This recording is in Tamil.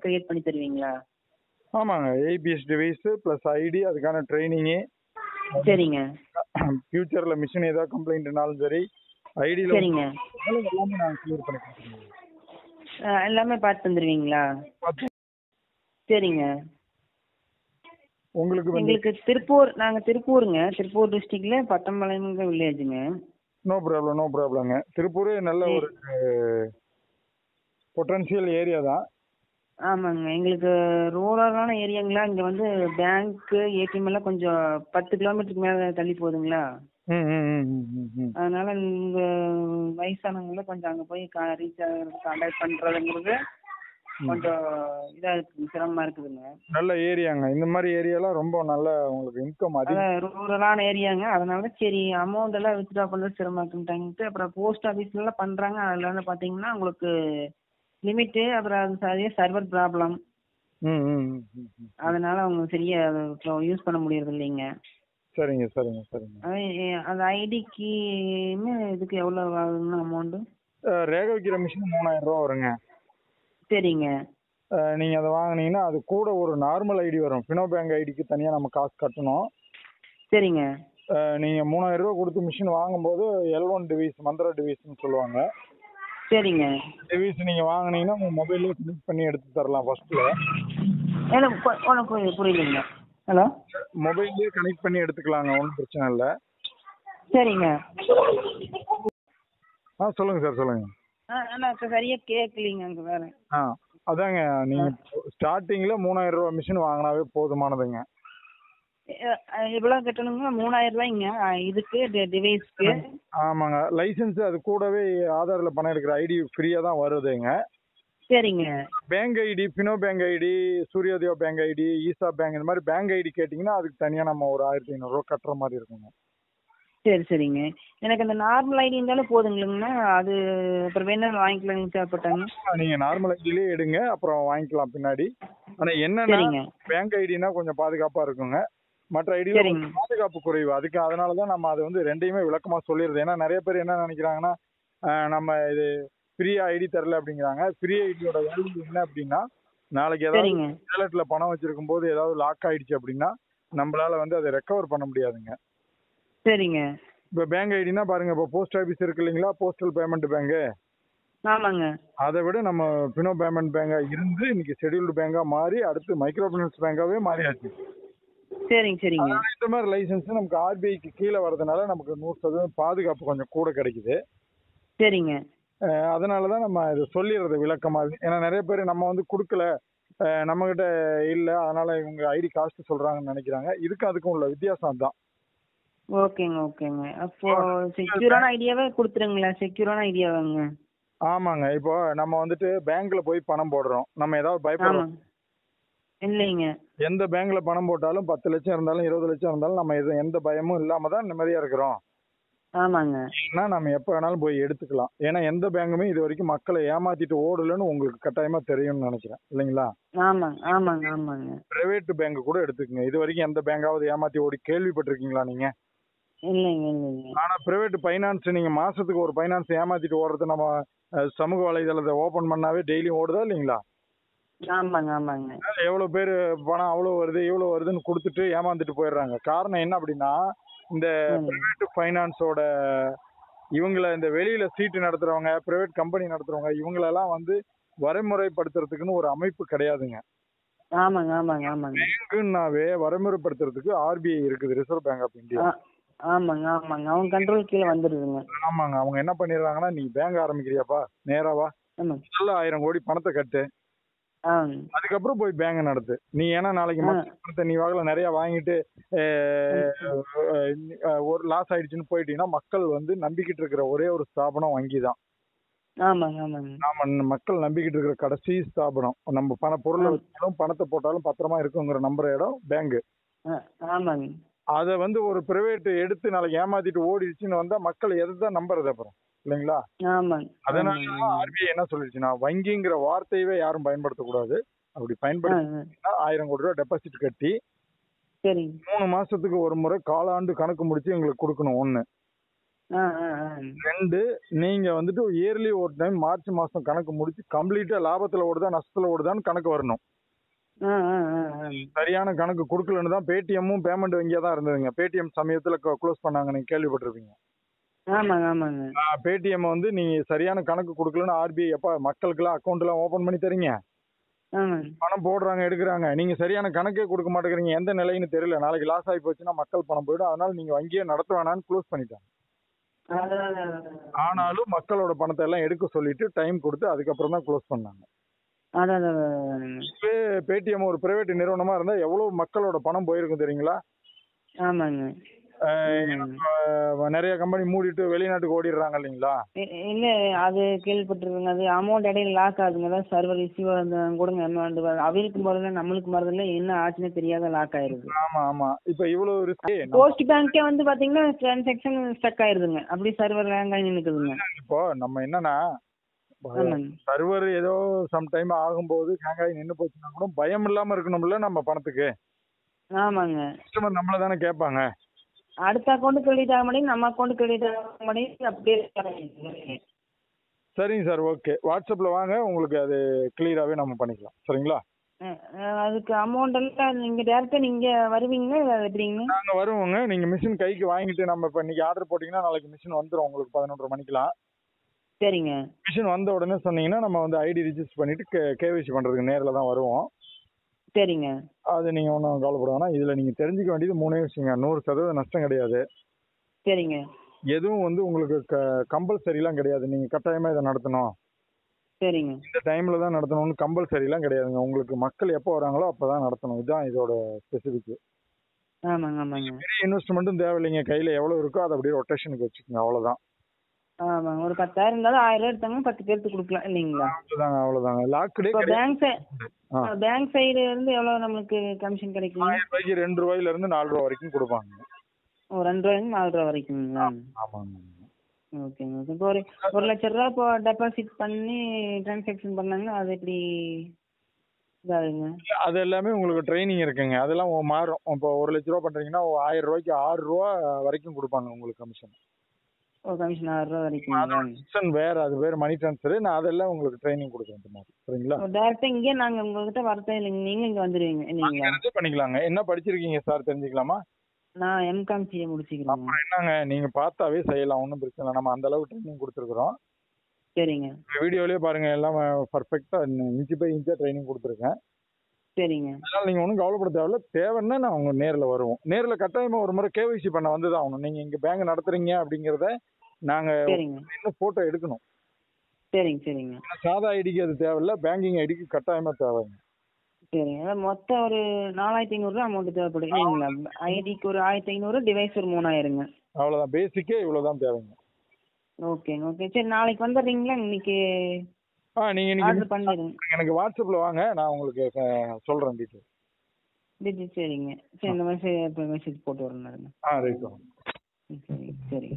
கிரியேட் பண்ணி தருவீங்களா? ஆமாங்க. ஏபிஎஸ் டிவைஸ் ப்ளஸ் ஐடி, அதுக்கான ட்ரைனிங்கு. சரிங்க. ஃபியூச்சர்ல மிஷின் ஏதாவது கம்ப்ளைண்ட்னாலும் சரி, ஐடியில் சரிங்க. எல்லாமே நாங்கள் கிளியர் பண்ணி கொடுத்துருவோம். எல்லாமே பார்த்து தந்துடுவீங்களா? சரிங்க. எங்களுக்கு நாங்கள் திருப்பூருங்க. திருப்பூர் டிஸ்ட்ரிக்ட்ல பட்டம்பாளையம்ங்க வில்லேஜுங்க. நோ ப்ராப்ளங்க. திருப்பூரே நல்ல ஒரு பொட்டன்ஷியல் ஏரியா தான். ஆமாங்க. எங்களுக்கு ரூரலான ஏரியாங்களா, இங்கே வந்து பேங்க்கு, ஏடிஎம் எல்லாம் கொஞ்சம் 10 கிலோமீட்டருக்கு மேலே தள்ளி போகுதுங்களா. அதனால இங்கே வயசானவங்கள கொஞ்சம் அங்கே போய் ரீச் ஆகிறதுக்கு கான்டாக்ட் பண்ணுறதுங்கிறது கொஞ்சம் இதாக இருக்குது, சிரமமாக இருக்குதுங்க. நல்ல ஏரியாங்க. இந்த மாதிரி ஏரியாலாம் ரொம்ப நல்ல உங்களுக்கு இன்கம் அதிகம். ரூரலான ஏரியாங்க. அதனால சரி அமௌண்ட் எல்லாம் வித்ட்ரா பண்ணுறது சிரமமாக இருக்குன்ட்டாங்கட்டு அப்புறம் போஸ்ட் ஆஃபீஸ்லாம் பண்ணுறாங்க. அதில் வந்து பார்த்தீங்கன்னா உங்களுக்கு லிமிட்டு, அப்புறம் அது சரியாக சர்வர் ப்ராப்ளம். அதனால அவங்க சரியா யூஸ் பண்ண முடியறது இல்லைங்க. சரிங்க. அந்த ஐடிக்குமே இதுக்கு எவ்வளோ ஆகுதுன்னு அமௌண்ட்டு? ரேக வைக்கிற மிஷின் 3000 ரூபா வருங்க. சரிங்க. நீங்க அதை வாங்கினீங்கன்னா அது கூட ஒரு நார்மல் ஐடி வரும். ஃபினோ பேங்க் ஐடிக்கு தனியாக நம்ம காசு கட்டணும். சரிங்க. நீங்க 3000 ரூபா கொடுத்து மிஷின் வாங்கும்போது L1 டிவைஸ், மந்திர டிவைஸ்ன்னு சொல்லுவாங்க. சரிங்க. டிவைஸ் நீங்க வாங்கினீங்கன்னா உங்க மொபைல்லே கனெக்ட் பண்ணி எடுத்து தரலாம். ஃபர்ஸ்ட்ல புரியலைங்க. ஹலோ, மொபைல்லே கனெக்ட் பண்ணி எடுத்துக்கலாங்க, ஒன்றும் பிரச்சனை இல்லை. சரிங்க. சொல்லுங்க சார், சொல்லுங்க. நான் சரியாக கேட்கலிங்க அங்கே வேற. அதாங்க, நீங்க ஸ்டார்டிங்ல 3000 ரூபா மிஷின் வாங்கினாவே போதுமானதுங்க. எவ்வளோ கட்டணுங்க? 3000 ரூபாய்ங்க இதுக்கு டிவைஸ்க்கு. ஆமாங்க. லைசன்ஸ் அது கூடவே ஆதாரில் பணம் எடுக்கிற ஐடி ஃப்ரீயாக தான் வருதுங்க. சரிங்க. Bank ID, Fino bank ID, Suryoday bank ID, ESAF bank, இந்த மாதிரி பேங்க் ஐடி கேட்டிங்கன்னா அதுக்கு தனியாக நம்ம ஒரு 1500 ரூபா கட்டுற மாதிரி இருக்குங்க. சரிங்க. எனக்கு அந்த நார்மல் ஐடி இருந்தாலும் போதுங்களா? அது அப்புறம் வேணா வாங்கிக்கலாங்க தேவைப்பட்டாங்க. நீங்கள் நார்மல் ஐடியிலே எடுங்க, அப்புறம் வாங்கிக்கலாம் பின்னாடி. ஆனால் என்னன்னா பேங்க் ஐடினா கொஞ்சம் பாதுகாப்பாக இருக்குங்க. மற்ற ஐடியில் பாதுகாப்பு குறைவு. அதனால தான் நம்ம அது வந்து ரெண்டையுமே விளக்கமாக சொல்லிடுது. ஏன்னா நிறைய பேர் என்ன நினைக்கிறாங்கன்னா, நம்ம இது ஃப்ரீ ஐடி தரல அப்படிங்கிறாங்க. ஃப்ரீ ஐடியோட வேல்யூ என்ன அப்படின்னா, நாளைக்கு ஏதாவது வேலட்ல பணம் வச்சிருக்கும் போது ஏதாவது லாக் ஆயிடுச்சு அப்படின்னா நம்மளால வந்து அதை ரெக்கவர் பண்ண முடியாதுங்க. சரிங்க. இப்போ பேங்க் ஐடினா பாருங்க, இப்போ போஸ்ட் ஆஃபீஸ் இருக்கு இல்லைங்களா, போஸ்டல் பேமெண்ட் பேங்கு. ஆமாங்க. அதை விட நம்ம ஃபினோ பேமெண்ட் பேங்கா இருந்து இன்னைக்கு ஷெட்யூல்டு பேங்கா மாறி அடுத்து மைக்ரோ ஃபைனான்ஸ் பேங்காவே மாறியாச்சு. சரிங்க. இந்த மாதிரி லைசன்ஸ் நமக்கு ஆர்பிஐக்கு கீழே வரதுனால நமக்கு 100% பாதுகாப்பு கொஞ்சம் கூட கிடைக்குது. சரிங்க. அதனாலதான் நம்ம இதை சொல்லிடுறது விளக்கமாக. ஏன்னா நிறைய பேர் நம்ம வந்து கொடுக்கல, நம்ம கிட்ட இல்லை, அதனால இவங்க ஐடி காஸ்ட் சொல்றாங்கன்னு நினைக்கிறாங்க. அதுக்கும் உள்ள வித்தியாசம் தான். ஓகேங்க. அப்போ செக்யூரான ஐடியாவே கொடுத்துருங்களா? செக்யூரான ஐடியாவாங்க. ஆமாங்க. இப்போ நம்ம வந்துட்டு பேங்க்ல போய் பணம் போடுறோம், நம்ம ஏதாவது பயப்படுறோம் இல்லைங்க? எந்த பேங்க்ல பணம் போட்டாலும் 10 லட்சம் இருந்தாலும் 20 லட்சம் இருந்தாலும் நம்ம எந்த பயமும் இல்லாம தான் நிம்மதியா இருக்கிறோம். ஆமாங்க. ஏன்னா நம்ம எப்ப வேணாலும் போய் எடுத்துக்கலாம். ஏன்னா எந்த பேங்குமே இது வரைக்கும் மக்களை ஏமாத்திட்டு ஓடலன்னு உங்களுக்கு கட்டாயமா தெரியும்னு நினைக்கிறேன், இல்லைங்களா? ஆமாங்க. பிரைவேட் பேங்க் கூட எடுத்துக்கங்க. இது வரைக்கும் எந்த பேங்காவது ஏமாத்தி ஓடி கேள்விப்பட்டிருக்கீங்களா நீங்க? இல்லைங்க. ஆனா பிரைவேட் பைனான்ஸ் நீங்க மாசத்துக்கு ஒரு பைனான்ஸ் ஏமாத்திட்டு ஓடுறது நம்ம சமூக வலைதளத்தை ஓபன் பண்ணாவே டெய்லியும் ஓடுதா இல்லைங்களா? ஆமாங்க. எவ்வளவு பேர் பணம் அவ்வளவு வருது இவ்வளவு வருதுன்னு கொடுத்துட்டு ஏமாந்துட்டு போயிடுறாங்க. காரணம் என்ன அப்படின்னா, இந்த பிரைவேட் பைனான்ஸோட இவங்களை இந்த வெளியில சீட்டு நடத்துறவங்க, பிரைவேட் கம்பெனி நடத்துறவங்க, இவங்களெல்லாம் வந்து வரைமுறைப்படுத்துறதுக்குன்னு ஒரு அமைப்பு கிடையாதுங்க. ஆமாங்க. பேங்குன்னாவே வரைமுறைப்படுத்துறதுக்கு ஆர்பிஐ இருக்குது, ரிசர்வ் பேங்க் ஆஃப் இந்தியா. ஆமாங்க. அவங்க கண்ட்ரோல் கீழே வந்துடுதுங்க. ஆமாங்க. அவங்க என்ன பண்ணிடுறாங்கன்னா, நீ பேங்க் ஆரம்பிக்கிறியாப்பா, நேராவா, முதல்ல 1000 கோடி பணத்தை கட்டு, அதுக்கப்புறம் போய் பேங்க் நடத்து. நீ ஏன்னா நாளைக்கு மக்கள் நீ வாங்கல நிறைய வாங்கிட்டு ஒரு லாஸ் ஆயிடுச்சுன்னு போயிட்டீங்கன்னா மக்கள் வந்து நம்பிக்கிட்டு இருக்கிற ஒரே ஒரு ஸ்தாபனம் வங்கி தான். நாம மக்கள் நம்பிக்கிட்டு இருக்கிற கடைசி ஸ்தாபனம். நம்ம பொருளை வச்சாலும் பணத்தை போட்டாலும் பத்திரமா இருக்குங்கிற நம்புற இடம் பேங்க். அதை வந்து ஒரு பிரைவேட் எடுத்து நாளைக்கு ஏமாத்திட்டு ஓடிடுச்சுன்னு வந்தா மக்கள் எதைதான் நம்புறது அப்புறம், இல்லைங்களா? அதனால ஆர்பிஐ என்ன சொல்லிடுச்சுன்னா, வங்கிங்கிற வார்த்தையவே யாரும் பயன்படுத்தக்கூடாது. அப்படி பயன்படுத்தினா 1000 கோடி ரூபாய் டெபாசிட் கட்டி 3 மாசத்துக்கு ஒரு முறை காலாண்டு கணக்கு முடிச்சு எங்களுக்கு கொடுக்கணும். ஒண்ணு 2 நீங்க வந்துட்டு இயர்லி ஒரு டைம் மார்ச் மாசம் கணக்கு முடிச்சு கம்ப்ளீட்டா லாபத்துல ஓடுதா நஷ்டத்துல ஓடுதான்னு கணக்கு வரணும். சரியான கணக்கு கொடுக்கலன்னு தான் பேடிஎம்மும் பேமெண்ட் வங்கியா தான் இருந்ததுங்க. பேடிஎம் சமயத்துல க்ளோஸ் பண்ணாங்க, நீங்க கேள்விப்பட்டிருப்பீங்க. பேடிஎம் வந்து நீங்க சரியான கணக்கு கொடுக்கலன்னு ஆர்பிஐ எப்ப மக்களுக்கெல்லாம் அக்கௌண்ட் எல்லாம் ஓபன் பண்ணி தரீங்க, பணம் போடுறாங்க எடுக்கிறாங்க, நீங்க சரியான கணக்கே கொடுக்க மாட்டேங்கிறீங்க, எந்த நிலைன்னு தெரியல, நாளைக்கு லாஸ் ஆகி போச்சுன்னா மக்கள் பணம் போயிடும், அதனால நீங்க வங்கியை நடத்த வேணாம்னு க்ளோஸ் பண்ணிட்டாங்க. ஆனாலும் மக்களோட பணத்தை எல்லாம் எடுக்க சொல்லிட்டு டைம் கொடுத்து அதுக்கப்புறம் தான் க்ளோஸ் பண்ணாங்க. பேடிஎம் ஒரு பிரைவேட் நிறுவனமா இருந்தா எவ்வளவு மக்களோட பணம் போயிருக்கும் தெரியுங்களா? நிறைய கம்பெனி மூடிட்டு வெளிநாட்டுக்கு ஓடிடுறாங்க இல்லைங்களா? இல்ல, அது கேள்விப்பட்டிருக்கேங்க. அது அமௌண்ட் இடையில லாக் ஆகுதுங்க, சர்வர் இஷ்யூ கொடுங்க, அவங்களுக்கு மறதில்ல நம்மளுக்கு மறதில்ல, என்ன ஆச்சுன்னு தெரியாத லாக் ஆயிருது. ஆமா ஆமா. இப்ப இவ்வளவு ரிஸ்க் போஸ்ட் பேங்கே வந்து பாத்தீங்கன்னா டிரான்சாக்ஷன் ஸ்டக் ஆயிருதுங்க, அப்படி சர்வர் ஹேங் ஆகி நிக்குதுங்க. இப்போ நம்ம என்னன்னா சர்வர் ஏதோ சம் டைம் ஆகும்போது ஹேங் ஆகி நின்று போச்சுன்னா கூட பயம் இல்லாம இருக்கணும்ல நம்ம பணத்துக்கு. ஆமாங்க, கஸ்டமர் நம்மள தானே கேட்பாங்க. அடுத்த அக்கௌண்ட் கிரெடிட் ஆக மாட்டேங்குது, நம்ம அக்கௌண்ட் கிரெடிட் ஆக மாட்டேங்குது, அப்படியே. சரிங்க சார், ஓகே. வாட்ஸ்அப்ல வாங்க, உங்களுக்கு அது கிளியராகவே நம்ம பண்ணிக்கலாம். சரிங்களா? அதுக்கு அமௌண்ட் எல்லாம் நீங்க டேரக்டா நீங்க வருவீங்களா எப்படிங்க? நாங்க வருவோங்க. நீங்க மிஷின் கைக்கு வாங்கிட்டு நம்ம இப்போ இன்னைக்கு ஆர்டர் போட்டீங்கன்னா நாளைக்கு மிஷின் வந்துடும் உங்களுக்கு 11:30 மணிக்கெல்லாம். சரிங்க. மிஷின் வந்த உடனே சொன்னீங்கன்னா நம்ம வந்து ஐடி ரிஜிஸ்டர் பண்ணிட்டு கேவிசி பண்றதுக்கு நேரில் தான் வருவோம். சரிங்க. அது நீங்க ஒன்றும் கவலைப்பட வேணாம். இதுல நீங்க தெரிஞ்சுக்க வேண்டியது 3 விஷயங்க. 100% நஷ்டம் கிடையாது. சரிங்க. எதுவும் வந்து உங்களுக்கு கம்பல்சரிலாம் கிடையாது, நீங்க கட்டாயமா இதை நடத்தணும், சரிங்க, இந்த டைம்ல தான் நடத்தணும்னு கம்பல்சரிலாம் கிடையாதுங்க. உங்களுக்கு மக்கள் எப்போ வராங்களோ அப்பதான் நடத்தணும். இதுதான் இதோட ஸ்பெசிபிக். ஆமாங்க ஆமாங்க. பெரிய இன்வெஸ்ட்மெண்ட்டும் தேவையில்லைங்க. கையில எவ்வளவு இருக்கோ அதை அப்படியே ரொட்டேஷனுக்கு வச்சுக்கோங்க, அவ்வளவுதான். ஆமாங்க, ஒரு 10,000 இருந்தாலும் 1000 ரூபாய் எடுத்தாங்க 10 பேருக்கு கொடுக்கலாம் இல்லைங்களா? அவ்வளவுதாங்க. லாக்டே பேங்க் சைடு இருந்து எவ்வளவு நமக்கு கமிஷன் கிடைக்கும்? 1000 ரூபாய்க்கு 2 ரூபாயில இருந்து 4 ரூபாய் வரைக்கும் கொடுப்பாங்க. 2 ரூபாயிலிருந்து 4 ரூபாய் வரைக்குங்களா? ஆமாங்க. ஓகேங்க. இப்போ ஒரு லட்சம் ரூபாய் இப்போ டெபாசிட் பண்ணி டிரான்சாக்ஷன் பண்ணாங்கன்னா அது எப்படி இதாகுங்க? அது எல்லாமே உங்களுக்கு ட்ரைனிங் இருக்குங்க, அதெல்லாம் மாறும். இப்போ 1 லட்ச ரூபா பண்றீங்கன்னா 1000 ரூபாய்க்கு 6 ரூபா வரைக்கும் கொடுப்பாங்க உங்களுக்கு கமிஷன். கமிஷன் 6 ரூபாய் வரைக்கும் வேற, அது வேற மணி ட்ரான்ஸ்ஃபர். நான் அதெல்லாம் உங்களுக்கு ட்ரைனிங் கொடுக்குறேன். சரிங்களா? டைரக்டா இங்கே நாங்க உங்ககிட்ட வரதே இல்லைங்க, நீங்க இங்க வந்துருவீங்க இல்லைங்களா? பண்ணிக்கலாங்க. என்ன படிச்சிருக்கீங்க சார் தெரிஞ்சுக்கலாமா? நான் எம்காம் சிஏ முடிச்சிருக்கேன். அப்புறம் என்னங்க, நீங்க பார்த்தாவே செய்யலாம், ஒன்றும் பிரச்சனை இல்லை. நம்ம அந்த அளவுக்கு ட்ரைனிங் கொடுத்துருக்குறோம். சரிங்க. வீடியோலயே பாருங்க, எல்லாம் பர்ஃபெக்டா இன்ச் பை இன்ச்சா ட்ரைனிங் கொடுத்துருக்கேன். சரிங்க. அதனால நீங்க ஒன்றும் கவலைப்பட தேவையில்ல. தேவைன்னா நான் உங்க நேரில் வருவோம். நேரில் கட்டாயமா ஒரு முறை கேவிசி பண்ண வந்துதான் ஆகணும். நீங்க இங்க பேங்க் நடத்துறீங்க அப்படிங்கிறத நாங்க இன்னும் போட்டோ எடுக்கணும். சரிங்க சரிங்க. சாதா ஐடிக்கு அது தேவையில்ல, பேங்கிங் ஐடிக்கு கட்டாயமா தேவைங்க. சரிங்க. மொத்தம் ஒரு 4500 ரூபாய் அமௌண்ட் தேவைப்படும் இல்லைங்களா? ஐடிக்கு ஒரு 1500, டிவைஸ் ஒரு 3000ங்க. அவ்வளவுதான், பேசிக்கே இவ்வளவுதான் தேவைங்க. ஓகேங்க ஓகே. சரி, நாளைக்கு வந்துடுறீங்களா? இன்னைக்கு நீங்க ஆர்டர் பண்ணிடுங்க. எனக்கு வாட்ஸ்அப்ல வாங்க, நான் உங்களுக்கு சொல்றேன் டீட்டெயில். சரிங்க. சரி, இந்த மெசேஜ் போட்டு வரேன். ரைட். சரி சரி.